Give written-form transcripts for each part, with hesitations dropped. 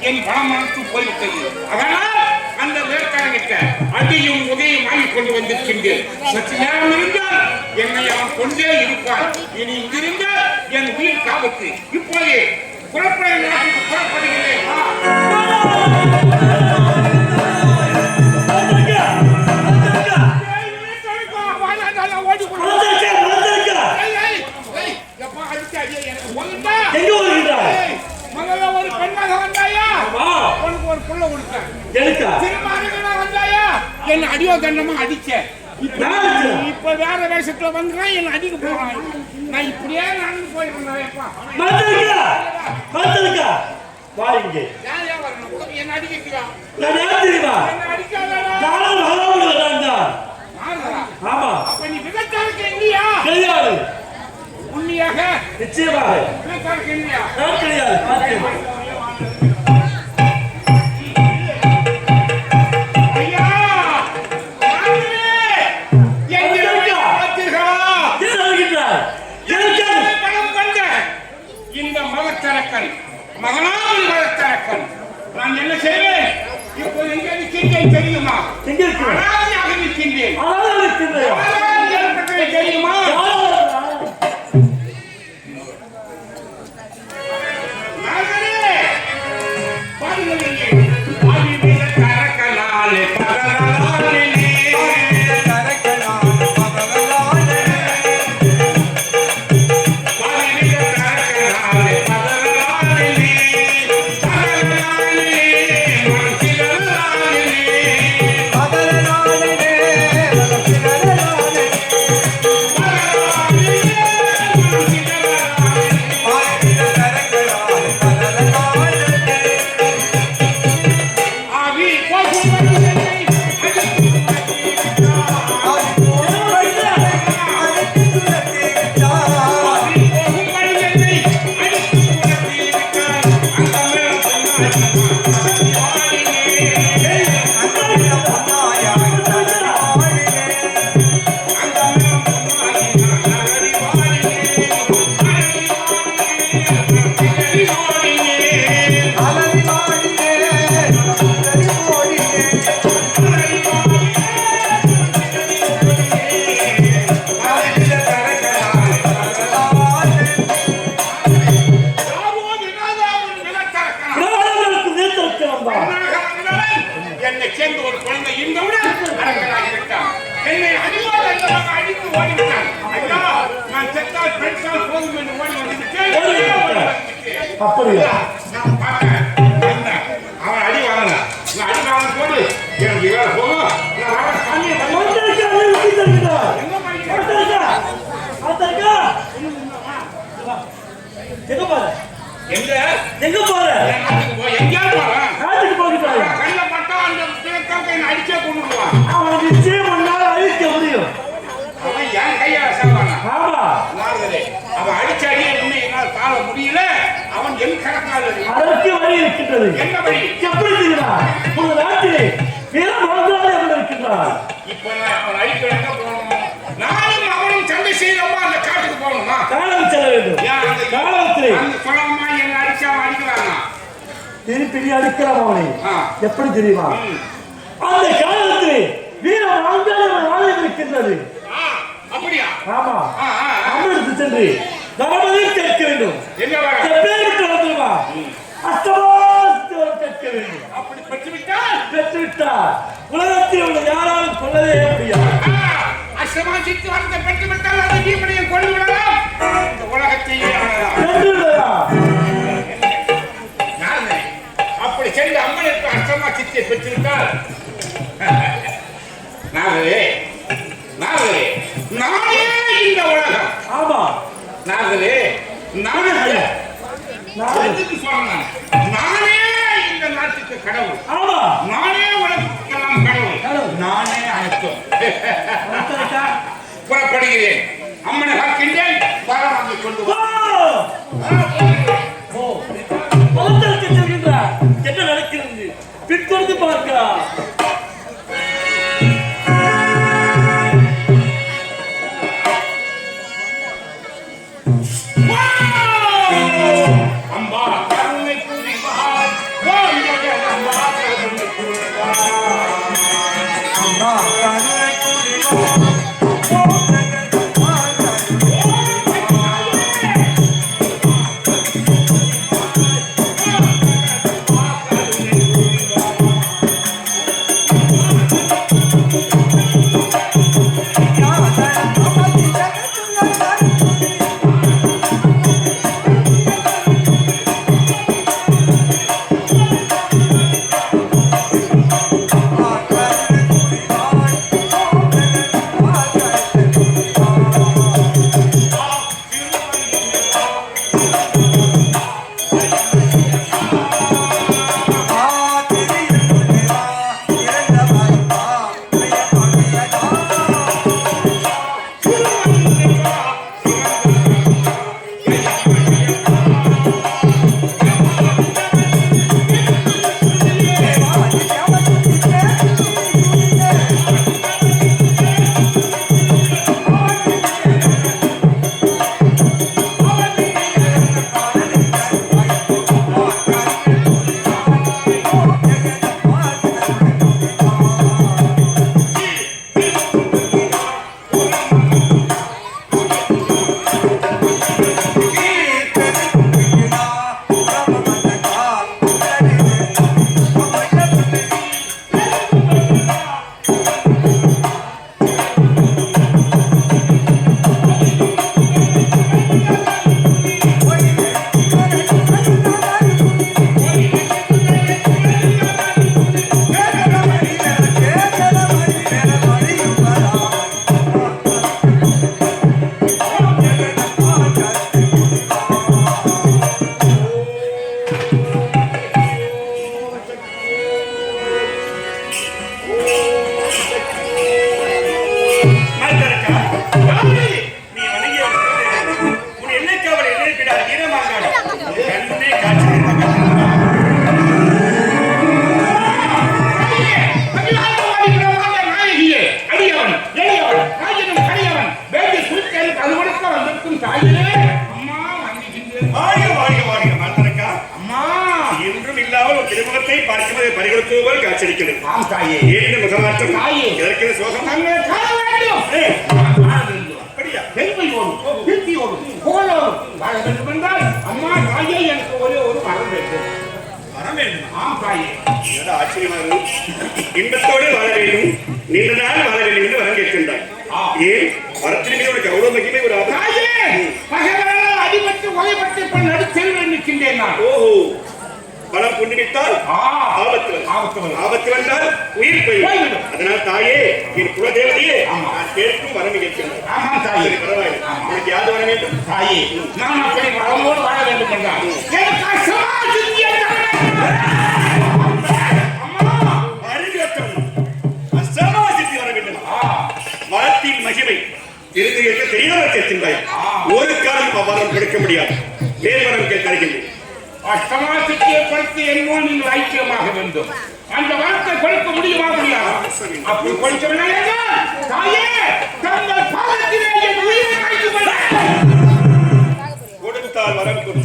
என் பணமனத்து போய்விட்டது. அதனால் அந்த வேட்டையாடிட்ட அடியும் உதயம் வாங்கிக் கொண்டு வந்திருக்கின்றேன். சற்று நேரம் இருந்தால் என்னை அவன் கொண்டே இருப்பான். இனி இங்கிருந்தால் என் உயிர் காவத்து. இப்போது புறப்படுகிறேன். ஒரு பெண்ணாக வந்தாயா உனக்கு ஒரு புள்ள கொடுத்தேன். வந்தாயா என்ன அடியோ தண்டமா அடிச்ச. இப்ப வேற வேஷத்துல வந்து என்ன அடிக்க போறான். நான் இப்படியே நடந்து போயிருந்தேன். என்ன அடிக்கிறா அப்ப நீ விதச்சாருக்கு இல்லையா? கிடையாது. உண்மையாக நிச்சயமாக விதச்சாருக்கு இல்லையா? கிடையாது. மகனாவில் வளர்த்தரக்கன் நான் என்ன செய்வேன்? இப்போ எங்க நிற்கின்றேன் தெரியுமா? அனாதையாக நிற்கின்றேன். தெரியுமா? என்னை சேர்ந்து ஒரு குழந்தை இருந்தவுடன் என்னை அடித்து ஓடிவிட்டான். நான் செத்தால் பெற்றால் போதும் என்று ஓடி வந்துவிட்டேன். அவன் அடி வாங்க நான் அடி வாங்க போது எனக்கு வேலை போகும். எங்க போற? எங்கேயா போறேன்? கண்ணில் பட்டா அந்த பிறக்காக அடிச்சே கொண்டு விடுவான். அவன் நிச்சயம் பண்ணால் அழிக்க முடியும். அவன் என் கையை அசைவானா? அவன் அடிச்ச அடியை என்னால் தாழ முடியல. அவன் என் கணக்கால் அதற்கு வழி இருக்கின்றது. என்ன வழி? எப்படி தெரியுமா? ஒரு நாட்டிலே இருக்கின்றார். இப்ப அவன் அடிக்க எங்க போகணும்? நானும் அவனும் சண்டை செய்யறோமா அந்த காட்டுக்கு போகணுமா? காலம் செல்ல வேண்டும். காலத்திலே சொல்லமா என்ன அடிச்சா அடிக்கிறாங்க திருப்பி அடிக்கலாம் அவனை. எப்படி தெரியுமா? அந்த காலத்திலே வீரம் ஆழ்ந்தாலும் இருக்கின்றது. அப்படியா? ஆமா. அமிர்து சென்று தவணையை கேட்க வேண்டும். வந்துருவா அஷ்டமாஸ்தவம் கேட்க வேண்டும். அப்படி பெற்றுவிட்டால் உலகத்தில் உள்ள யாராலும் கொள்ளவே முடியாது. அஷ்டமாசித்து வரத்தை பெற்றுவிட்டால் அதை நீ கொண்டு விடலாம். இந்த உலகத்தையே அப்படி சென்று அம்மனுக்கு அஷ்டமா சித்தியை பெற்றுவிட்டால் நாங்களே நானே இந்த உலகம். ஆமா நாங்களே நானே நானே இந்த நாட்டுக்கு கடவுள். ஆமா நானே உலகத்துக்கெல்லாம் கடவுள். நானே அனைத்தும். புறப்படுகிறேன். அம்மனை பார்க்கின்றேன். பாரமாகி கொண்டு என்ன நடக்கிறது பிற்கொண்டு பார்க்கலாம். அம்பா கருணை கூறி மகான் இன்பத்தோடு வாழ வேண்டும், நீண்ட நாள் வாழ வேண்டும் என்று வரம் கேட்கின்றாய். ஏன் வரத்தின் உனக்கு அவ்வளவு மகிமை ஒரு அடிபட்டு உதைப்பட்டு இப்ப நடுத்தெருவில் நிற்கின்றேன். ஓஹோ, பலம் புண்ணிவித்தால் ஆபத்து வந்தால் உயிர் போய்விடும். அதனால் தாயே, என் குலதேவதையே, நான் கேட்கும் வரம் கேட்கின்றேன். பரவாயில்லை, உனக்கு யாது வர வேண்டும்? தாயே, நான் அப்படி வரமோடு வாழ வேண்டும் என்றால் மரத்தின் மகிமை இருந்து இருக்க தெரியாமல் கேட்கின்றாய். ஒரு காலம் அவ்வாரம் கொடுக்க முடியாது. வேறுவரம் கேட்கிறேன். அஷ்டமாசித்தியை கொடுத்து என்னோ நீங்கள் ஐக்கியமாக வேண்டும். அந்த வரத்தை கொடுக்க முடியுமா? முடியாது. அப்படி கொடுக்கவில்லை தாயே, தங்கள் பாதத்திலே என் உயிரை வைத்துக் கொள்ள. கொடுத்தால் வரம் கொடு,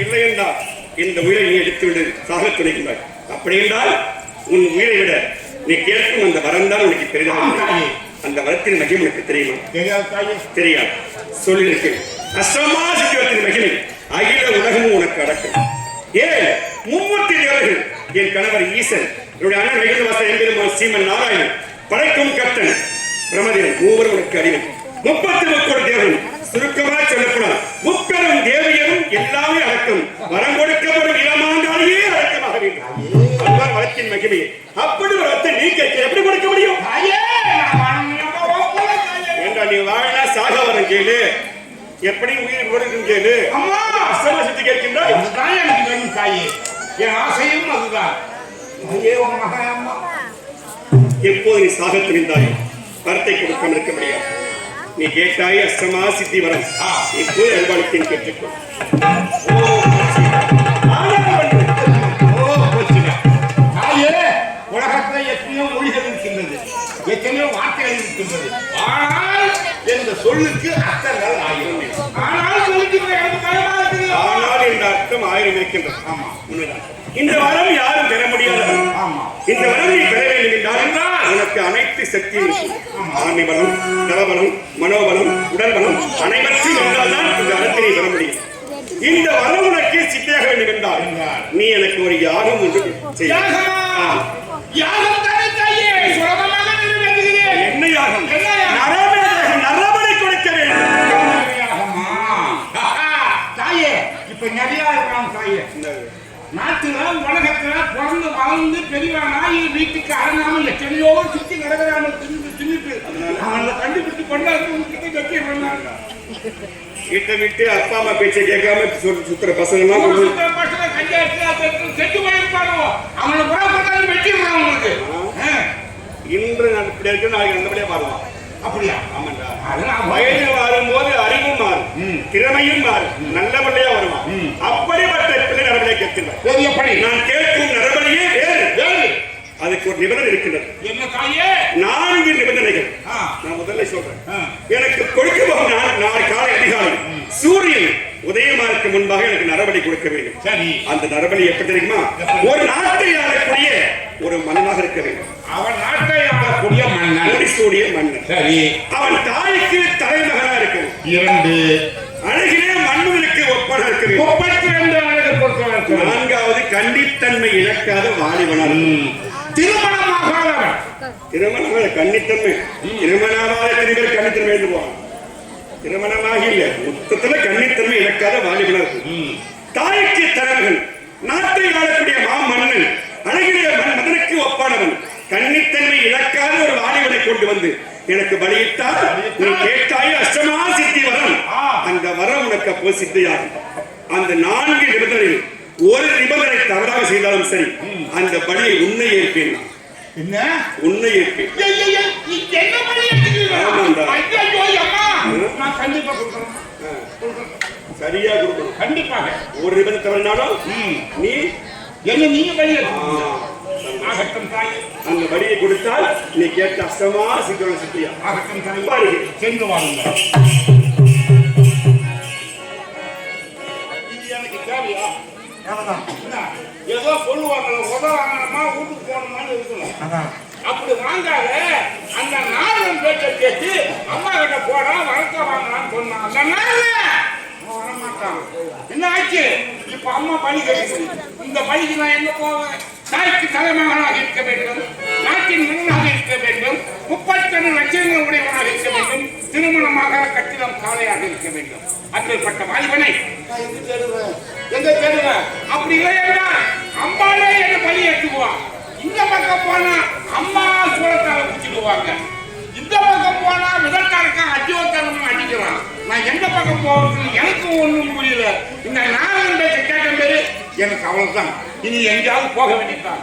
இல்லை என்றால் இந்த உயிரை நீ எடுத்துவிடு சாக துணைகின்றாய். அப்படி என்றால் உன் உயிரை விட நீ கேட்கும் அந்த வரம் தான் உனக்கு பெரிதாக. அந்த வரத்தின் மகிமை உனக்கு தெரியுமா? தெரியாது. சொல்லியிருக்கிறேன். அஷ்டமா சித்திரத்தின் மகிமை அகில உலகமும் உனக்கு அடக்கும். ஏன் மும்மூர்த்தி தேவர்கள், என் கணவர் ஈசன், என்னுடைய அண்ணன் வெகுவாசன் எம்பெருமான் சீமன் நாராயணன், படைக்கும் கர்த்தன் பிரமதேவன், மூவரும் உனக்கு அறிவு. 33 தேவரும் சுருக்கமாக சொல்லப்படாது. முப்பெரும் தேவியரும் எல்லாமே அடக்கம். வரம் கொடுக்கப்படும் இளமாங்காலேயே அடக்கமாக வேண்டும். அதுதான் வரத்தின் மகிமை. அப்படி ஒரு அர்த்தத்தை நீ கேட்க எப்படி கொடுக்க முடியும்? என்றால் நீ வாழா சாக வரம் கேளு, எப்படி உயிர் கொடுக்கும் கேளு. அஷ்டமாசித்தி கேட்கின்றாய். என் ஆசையும் அதுதான். எப்போது நீ சாக துணிந்தாய் வரத்தை கொடுக்க இருக்க முடியாது. நீ கேட்டாய் அஷ்டமா சித்தி வரம். இப்போது அன்பாளத்தின் கேட்டுக்கொள். உலகத்தில் எத்தனையோ மொழிகள் இருக்கின்றது, எத்தனையோ வார்த்தைகள் இருக்கின்றது. ஆனால் என்ற சொல்லுக்கு அர்த்தங்கள் 1000. ஆனால் என்ற அர்த்தம் 1000 இருக்கின்றது. ஆமா, உண்மைதான். இந்த வரம் யாரும் பெற முடியாது. இந்த வரம் நீ பெற வேண்டும் என்றால் உனக்கு அனைத்து சக்தியும், ஆண்மை பலம், நலபலம், மனோபலம், உடல் பலம் அனைவற்றையும் என்றால்தான் இந்த வரத்தை நீ பெற முடியும். இந்த வரம் உனக்கு சித்தியாக வேண்டும் என்றால் நீ எனக்கு ஒரு யாகம் ஒன்று செய்ய. என்ன யாகம்? நரபலி கொடுக்க வேண்டும். தாயே, இப்ப நிறைய இருக்கான் தாயே. நாட்டுல உலகத்துல பிறந்து வளர்ந்து பெரியவனாய் வீட்டுக்கு அடங்காமல் எத்தனையோ சுத்தி நடக்கிறாங்க. தின்னுட்டு அவனை கண்டுபிடிச்சு கொண்டாந்து வீட்டை விட்டு அப்பா அம்மா பேச்சை கேட்காம சுத்துற பசங்க எல்லாம் செட்டு போயிருப்பானோ அவனை புறப்பட்டாலும் வெட்டிடுறான் உங்களுக்கு. இன்று நான் இப்படி இருக்கு, நாளைக்கு நல்லபடியா மாறுவான். அப்படியா? ஆமாண்டா. வயது மாறும்போது அறிவும் மாறும், திறமையும் மாறும், நல்லபடியா வருவான். அப்படிப்பட்ட பிள்ளை நரபலியை கேட்கின்றார். நான் கேட்கும் நரபலியே வேறு. அதுக்கு ஒரு நிபந்தனை இருக்கின்றது. என்ன தாயே? 4 நிபந்தனைகள் நான் முதல்ல சொல்றேன். எனக்கு கொடுக்க போகும் நாளை காலை அதிகாலை சூரியன் உதயமாருக்கு முன்பாக எனக்கு நரபலி கொடுக்க வேண்டும். சரி. அந்த நரபலி எப்படி தெரியுமா? ஒரு நாட்டை ஆளக்கூடிய ஒரு மன்னனாக இருக்க வேண்டும். அவன் நாட்டை ஆளக்கூடிய மன்னன், முடிசூடிய மன்னன். சரி. அவன் தாய்க்கு தலைமகனா இருக்கணும். 2 அழகிலே மன்னனுக்கு ஒப்பனா இருக்க வேண்டும். 32 அழகு கொடுக்க வேண்டும். 4வது கன்னித்தன்மை இழக்காத வாலிபனார். திருமணமாகாதவன். திருமணமாக கன்னித்தன்மை, திருமணமாக திரும்ப கன்னித்தன்மை எழுதுவான். திருமணமாகி இல்ல, மொத்தத்துல கன்னித்தன்மை இழக்காத வாலிபனார். தாய்க்கு தலைமகன், நாட்டை ஆளக்கூடிய மாமன்னன், அழகிலே மன்னனுக்கு ஒப்பானவன், கன்னித்தன்மை இழக்காத ஒரு வாலிபனை கொண்டு வந்து எனக்கு பலியிட்டால் நீ கேட்டாய் அஷ்டமா சித்தி வரம். அந்த வரம் உனக்கு அப்போ சித்தியாகும். அந்த 4 நிபந்தனைகள் ஒரு நிபந்தனை தவறாக செய்தாலும் சரி அந்த பலியை உன்னை ஏற்பேன் நான். என்ன உன்னை ஏற்பேன். என்ன பலி எடுத்துக்கிறீங்க? ஆமாண்டா. ஐயோ அம்மா நான் கண்டிப்பா கொடுக்கணும். சரியா கொடுக்கணும். கண்டிப்பாக ஒரு நிபந்தனை தவறினாலும் நீ என்ன நீங்க பலி எடுத்துக்கீங்க. ஆகட்டும் தாய். அந்த வழியை கொடுத்தால் நீ கேட்ட அஷ்டமான சிக்கன சித்தியா. ஆகட்டும் தாய். பாருங்க. சென்று வாருங்க. இது எனக்கு தேவையா? ஏதோ சொல்லுவாங்கல்ல உதவாங்கம்மா வீட்டுக்கு போகணுமான்னு இருக்கணும். அப்படி வாங்காத அந்த நாளும் பேச்ச கேட்டு அம்மா கிட்ட போடா வளர்க்க வாங்கலான்னு சொன்னான். அந்த நாள் வரமாட்டான். என்ன ஆச்சு? இப்ப அம்மா பலி கேட்டு இந்த பலிக்கு நான் எங்க போவேன்? தாய்க்கு தலைமகனாக இருக்க வேண்டும், நாட்டின் மகனாக இருக்க வேண்டும், 32 லட்சங்கள் உடையவனாக இருக்க வேண்டும், திருமணமாக கட்டிடம் காலையாக இருக்க வேண்டும். அப்படிப்பட்ட வாலிபனை எங்க தேடுவேன்? அப்படி இல்லை என்றால் அம்மாவே என்ன பலி ஏற்றுக்குவான். இந்த பக்கம் போனா அம்மா சூழத்தால குடிச்சிடுவாங்க, இந்த பக்கம் போனா முதற்காரக்காக அஜோத்தனம் அடிக்கிறான். நான் எந்த பக்கம் போகிறதுன்னு எனக்கு ஒண்ணும் புரியல. இந்த நாள் கேட்ட பேரு எனக்கு அவ்வளவுதான். இனி எங்கேயாவது போக வேண்டியதுதான்.